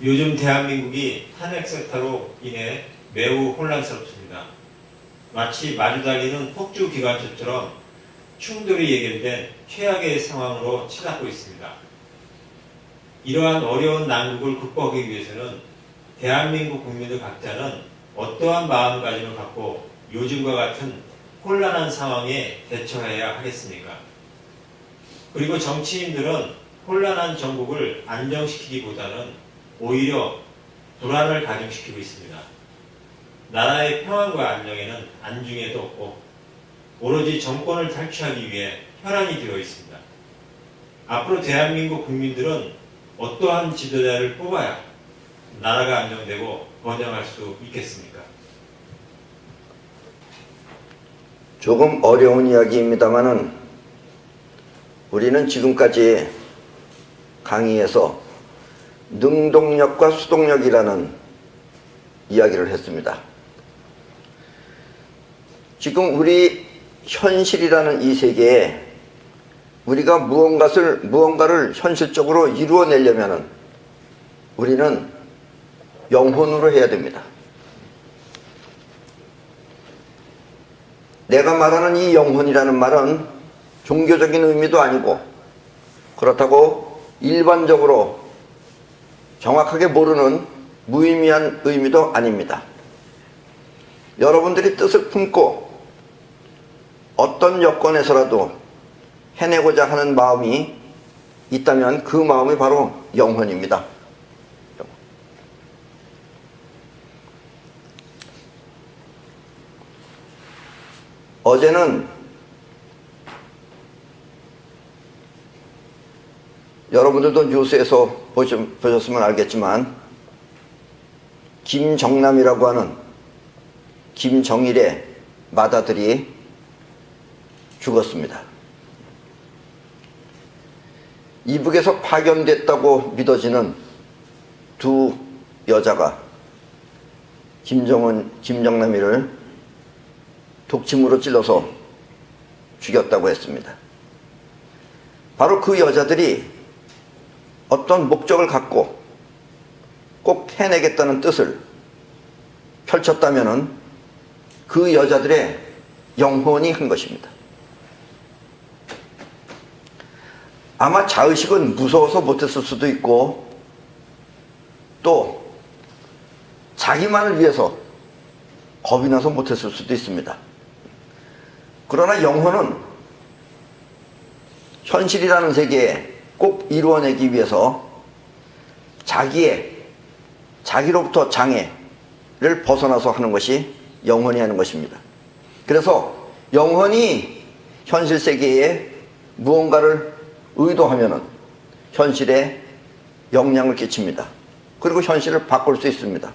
요즘 대한민국이 탄핵 세타로 인해 매우 혼란스럽습니다. 마치 마주 달리는 폭주 기관차처럼 충돌이 예견된 최악의 상황으로 치닫고 있습니다. 이러한 어려운 난국을 극복하기 위해서는 대한민국 국민들 각자는 어떠한 마음가짐을 갖고 요즘과 같은 혼란한 상황에 대처해야 하겠습니까? 그리고 정치인들은 혼란한 정국을 안정시키기보다는 오히려 불안을 가중시키고 있습니다. 나라의 평안과 안정에는 안중에도 없고 오로지 정권을 탈취하기 위해 혈안이 되어 있습니다. 앞으로 대한민국 국민들은 어떠한 지도자를 뽑아야 나라가 안정되고 번영할 수 있겠습니까? 조금 어려운 이야기입니다만은 우리는 지금까지 강의에서 능동력과 수동력이라는 이야기를 했습니다. 지금 우리 현실이라는 이 세계에 우리가 무언가를 현실적으로 이루어내려면 우리는 영혼으로 해야 됩니다. 내가 말하는 이 영혼이라는 말은 종교적인 의미도 아니고 그렇다고 일반적으로 정확하게 모르는 무의미한 의미도 아닙니다. 여러분들이 뜻을 품고 어떤 여건에서라도 해내고자 하는 마음이 있다면 그 마음이 바로 영혼입니다. 어제는 여러분들도 뉴스에서 보셨으면 알겠지만 김정남이라고 하는 김정일의 맏아들이 죽었습니다. 이북에서 파견됐다고 믿어지는 두 여자가 김정남이를 독침으로 찔러서 죽였다고 했습니다. 바로 그 여자들이 어떤 목적을 갖고 꼭 해내겠다는 뜻을 펼쳤다면 그 여자들의 영혼이 한 것입니다. 아마 자의식은 무서워서 못했을 수도 있고 또 자기만을 위해서 겁이 나서 못했을 수도 있습니다. 그러나 영혼은 현실이라는 세계에 꼭 이루어내기 위해서 자기로부터 장애를 벗어나서 하는 것이 영혼이 하는 것입니다. 그래서 영혼이 현실 세계에 무언가를 의도하면은 현실에 영향을 끼칩니다. 그리고 현실을 바꿀 수 있습니다.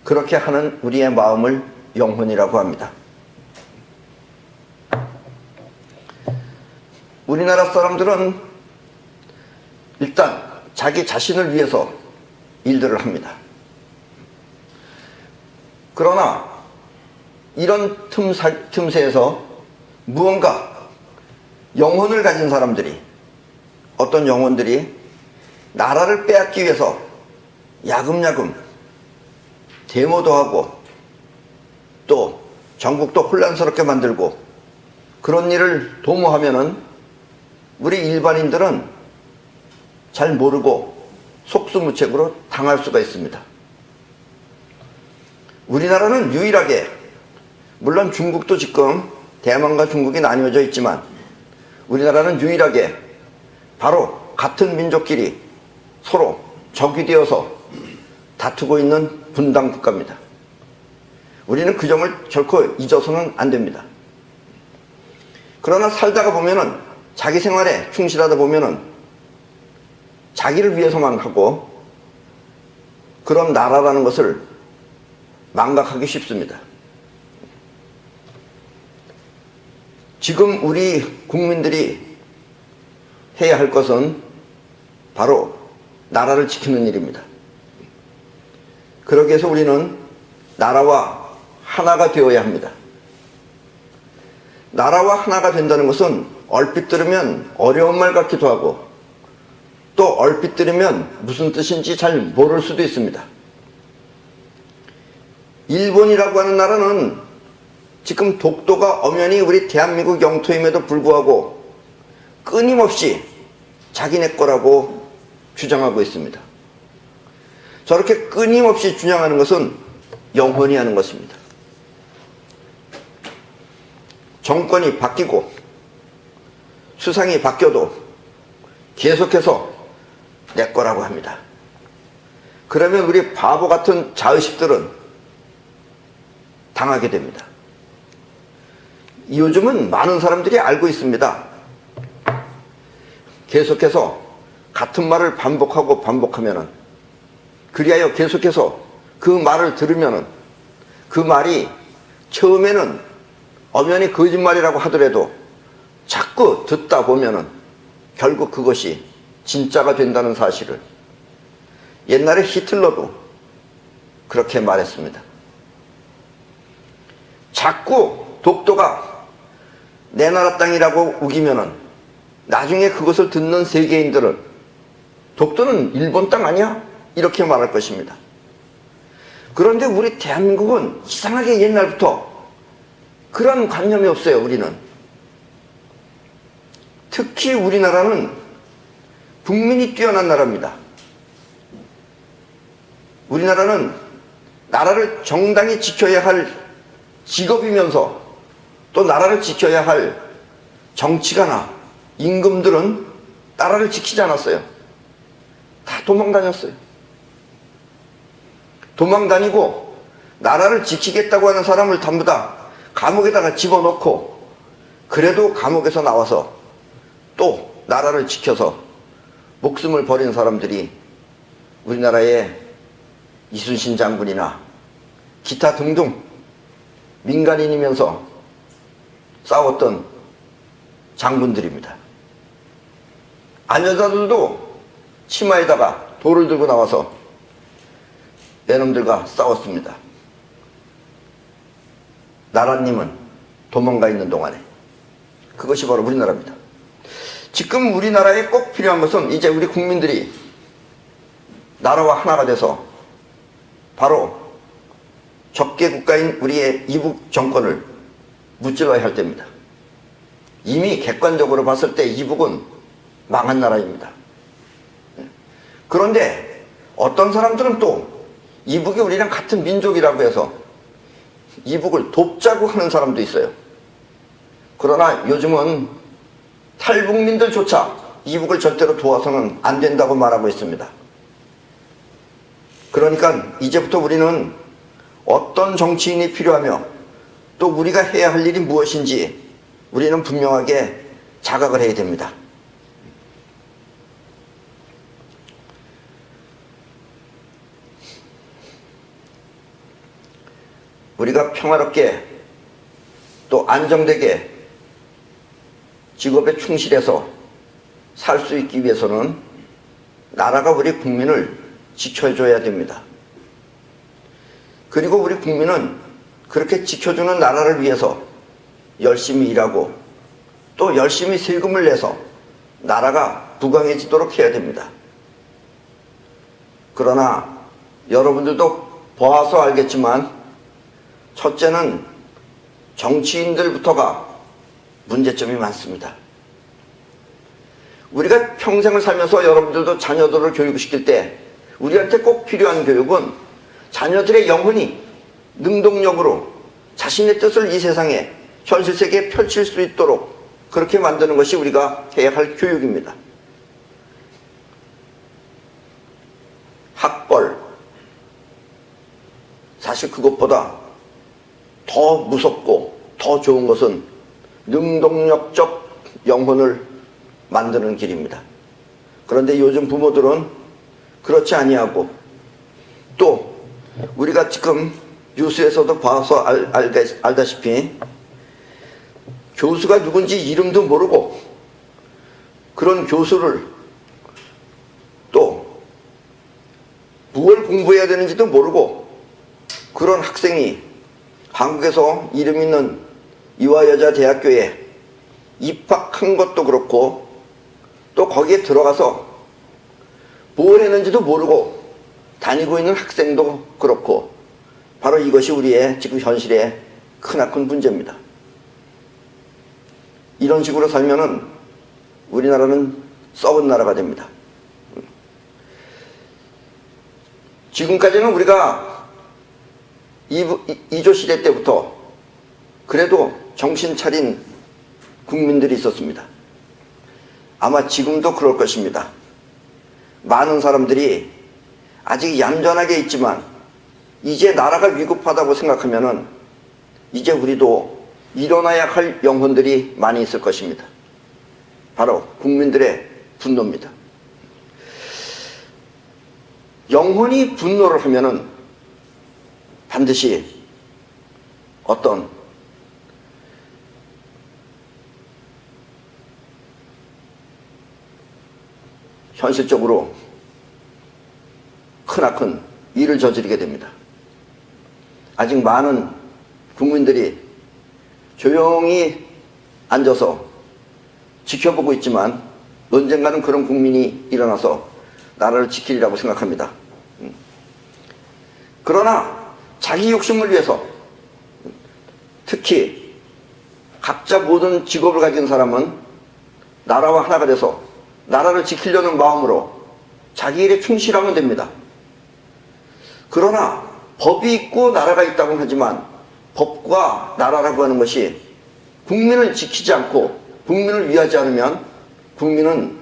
그렇게 하는 우리의 마음을 영혼이라고 합니다. 우리나라 사람들은 일단 자기 자신을 위해서 일들을 합니다. 그러나 이런 틈새에서 무언가 영혼을 가진 사람들이, 어떤 영혼들이 나라를 빼앗기 위해서 야금야금 데모도 하고 또 전국도 혼란스럽게 만들고 그런 일을 도모하면은 우리 일반인들은 잘 모르고 속수무책으로 당할 수가 있습니다. 우리나라는 유일하게, 물론 중국도 지금 대만과 중국이 나뉘어져 있지만 우리나라는 유일하게 바로 같은 민족끼리 서로 적이 되어서 다투고 있는 분단 국가입니다. 우리는 그 점을 결코 잊어서는 안 됩니다. 그러나 살다가 보면은, 자기 생활에 충실하다 보면은 자기를 위해서만 하고 그런 나라라는 것을 망각하기 쉽습니다. 지금 우리 국민들이 해야 할 것은 바로 나라를 지키는 일입니다. 그러기 위해서 우리는 나라와 하나가 되어야 합니다. 나라와 하나가 된다는 것은 얼핏 들으면 어려운 말 같기도 하고 또 얼핏 들으면 무슨 뜻인지 잘 모를 수도 있습니다. 일본이라고 하는 나라는 지금 독도가 엄연히 우리 대한민국 영토임에도 불구하고 끊임없이 자기네 거라고 주장하고 있습니다. 저렇게 끊임없이 주장하는 것은 영원히 하는 것입니다. 정권이 바뀌고 수상이 바뀌어도 계속해서 내 거라고 합니다. 그러면 우리 바보 같은 자의식들은 당하게 됩니다. 요즘은 많은 사람들이 알고 있습니다. 계속해서 같은 말을 반복하면은, 그리하여 계속해서 그 말을 들으면은 그 말이 처음에는 엄연히 거짓말이라고 하더라도 자꾸 듣다 보면은 결국 그것이 진짜가 된다는 사실을, 옛날에 히틀러도 그렇게 말했습니다. 자꾸 독도가 내 나라 땅이라고 우기면은 나중에 그것을 듣는 세계인들은 독도는 일본 땅 아니야? 이렇게 말할 것입니다. 그런데 우리 대한민국은 이상하게 옛날부터 그런 관념이 없어요. 우리는 특히 우리나라는 국민이 뛰어난 나라입니다. 우리나라는 나라를 정당히 지켜야 할 직업이면서 또 나라를 지켜야 할 정치가나 임금들은 나라를 지키지 않았어요. 다 도망다녔어요. 도망다니고 나라를 지키겠다고 하는 사람을 전부 다 감옥에다가 집어넣고, 그래도 감옥에서 나와서 또 나라를 지켜서 목숨을 버린 사람들이 우리나라의 이순신 장군이나 기타 등등 민간인이면서 싸웠던 장군들입니다. 아녀자들도 치마에다가 돌을 들고 나와서 내놈들과 싸웠습니다. 나라님은 도망가 있는 동안에. 그것이 바로 우리나라입니다. 지금 우리나라에 꼭 필요한 것은 이제 우리 국민들이 나라와 하나가 돼서 바로 적개 국가인 우리의 이북 정권을 무찔러야 할 때입니다. 이미 객관적으로 봤을 때 이북은 망한 나라입니다. 그런데 어떤 사람들은 또 이북이 우리랑 같은 민족이라고 해서 이북을 돕자고 하는 사람도 있어요. 그러나 요즘은 탈북민들조차 이북을 절대로 도와서는 안 된다고 말하고 있습니다. 그러니까 이제부터 우리는 어떤 정치인이 필요하며 또 우리가 해야 할 일이 무엇인지 우리는 분명하게 자각을 해야 됩니다. 우리가 평화롭게 또 안정되게 직업에 충실해서 살 수 있기 위해서는 나라가 우리 국민을 지켜줘야 됩니다. 그리고 우리 국민은 그렇게 지켜주는 나라를 위해서 열심히 일하고 또 열심히 세금을 내서 나라가 부강해지도록 해야 됩니다. 그러나 여러분들도 보아서 알겠지만 첫째는 정치인들부터가 문제점이 많습니다. 우리가 평생을 살면서 여러분들도 자녀들을 교육시킬 때 우리한테 꼭 필요한 교육은 자녀들의 영혼이 능동력으로 자신의 뜻을 이 세상에 현실 세계에 펼칠 수 있도록 그렇게 만드는 것이 우리가 해야 할 교육입니다. 학벌, 사실 그것보다 더 무섭고 더 좋은 것은 능동력적 영혼을 만드는 길입니다. 그런데 요즘 부모들은 그렇지 아니하고 또 우리가 지금 뉴스에서도 봐서 알다시피 교수가 누군지 이름도 모르고 그런 교수를 또 무엇을 공부해야 되는지도 모르고 그런 학생이 한국에서 이름 있는 이화여자대학교에 입학한 것도 그렇고 또 거기에 들어가서 뭘 했는지도 모르고 다니고 있는 학생도 그렇고 바로 이것이 우리의 지금 현실의 크나큰 문제입니다. 이런 식으로 살면은 우리나라는 썩은 나라가 됩니다. 지금까지는 우리가 이조 시대 때부터 그래도 정신 차린 국민들이 있었습니다. 아마 지금도 그럴 것입니다. 많은 사람들이 아직 얌전하게 있지만 이제 나라가 위급하다고 생각하면은 이제 우리도 일어나야 할 영혼들이 많이 있을 것입니다. 바로 국민들의 분노입니다. 영혼이 분노를 하면은 반드시 어떤 현실적으로 크나큰 일을 저지르게 됩니다. 아직 많은 국민들이 조용히 앉아서 지켜보고 있지만 언젠가는 그런 국민이 일어나서 나라를 지키리라고 생각합니다. 그러나 자기 욕심을 위해서 특히 각자 모든 직업을 가진 사람은 나라와 하나가 돼서 나라를 지키려는 마음으로 자기 일에 충실하면 됩니다. 그러나 법이 있고 나라가 있다고는 하지만 법과 나라라고 하는 것이 국민을 지키지 않고 국민을 위하지 않으면 국민은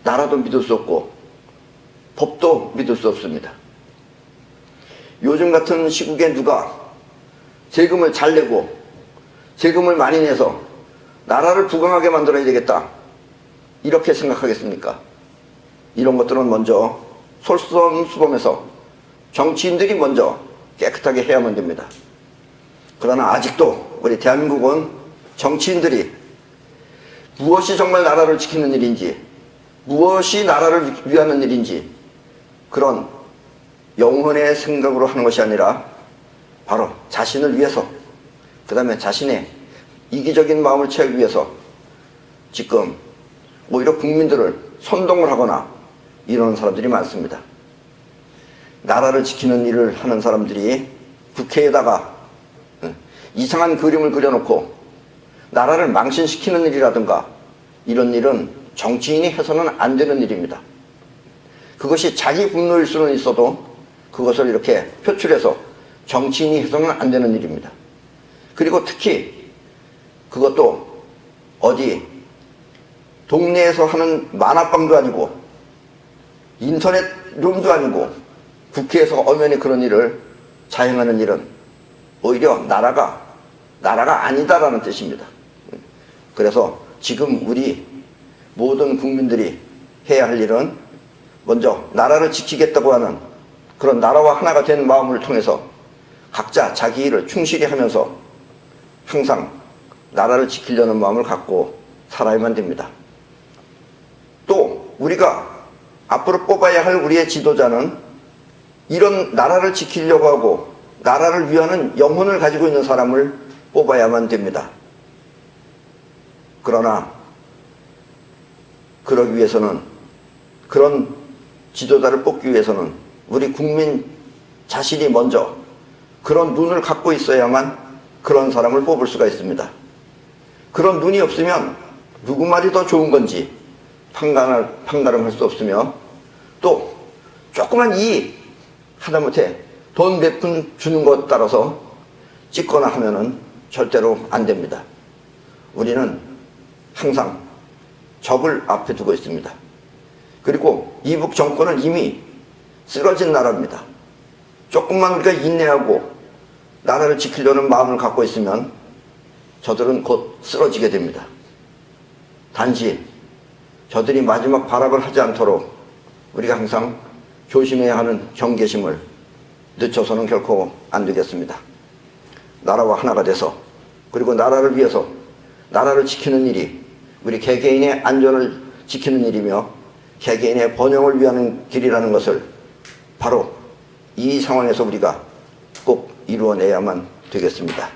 나라도 믿을 수 없고 법도 믿을 수 없습니다. 요즘 같은 시국에 누가 세금을 잘 내고 세금을 많이 내서 나라를 부강하게 만들어야 되겠다 이렇게 생각하겠습니까? 이런 것들은 먼저 솔선수범해서 정치인들이 먼저 깨끗하게 해야만 됩니다. 그러나 아직도 우리 대한민국은 정치인들이 무엇이 정말 나라를 지키는 일인지 무엇이 나라를 위하는 일인지 그런 영혼의 생각으로 하는 것이 아니라 바로 자신을 위해서 그 다음에 자신의 이기적인 마음을 채우기 위해서 지금 오히려 국민들을 선동을 하거나 이러는 사람들이 많습니다. 나라를 지키는 일을 하는 사람들이 국회에다가 이상한 그림을 그려놓고 나라를 망신시키는 일이라든가 이런 일은 정치인이 해서는 안 되는 일입니다. 그것이 자기 분노일 수는 있어도 그것을 이렇게 표출해서 정치인이 해서는 안 되는 일입니다. 그리고 특히 그것도 어디 동네에서 하는 만화방도 아니고 인터넷 룸도 아니고 국회에서 엄연히 그런 일을 자행하는 일은 오히려 나라가 아니다라는 뜻입니다. 그래서 지금 우리 모든 국민들이 해야 할 일은 먼저 나라를 지키겠다고 하는 그런 나라와 하나가 된 마음을 통해서 각자 자기 일을 충실히 하면서 항상 나라를 지키려는 마음을 갖고 살아야만 됩니다. 또 우리가 앞으로 뽑아야 할 우리의 지도자는 이런 나라를 지키려고 하고 나라를 위하는 영혼을 가지고 있는 사람을 뽑아야만 됩니다. 그러나 그러기 위해서는 그런 지도자를 뽑기 위해서는 우리 국민 자신이 먼저 그런 눈을 갖고 있어야만 그런 사람을 뽑을 수가 있습니다. 그런 눈이 없으면 누구 말이 더 좋은 건지 판가름할 수 없으며 또 조그만 이익 하다못해 돈 몇 푼 주는 것 따라서 찍거나 하면은 절대로 안 됩니다. 우리는 항상 적을 앞에 두고 있습니다. 그리고 이북 정권은 이미 쓰러진 나라입니다. 조금만 우리가 인내하고 나라를 지키려는 마음을 갖고 있으면 저들은 곧 쓰러지게 됩니다. 단지 저들이 마지막 발악을 하지 않도록 우리가 항상 조심해야 하는 경계심을 늦춰서는 결코 안 되겠습니다. 나라와 하나가 돼서 그리고 나라를 위해서 나라를 지키는 일이 우리 개개인의 안전을 지키는 일이며 개개인의 번영을 위하는 길이라는 것을 바로 이 상황에서 우리가 꼭 이루어내야만 되겠습니다.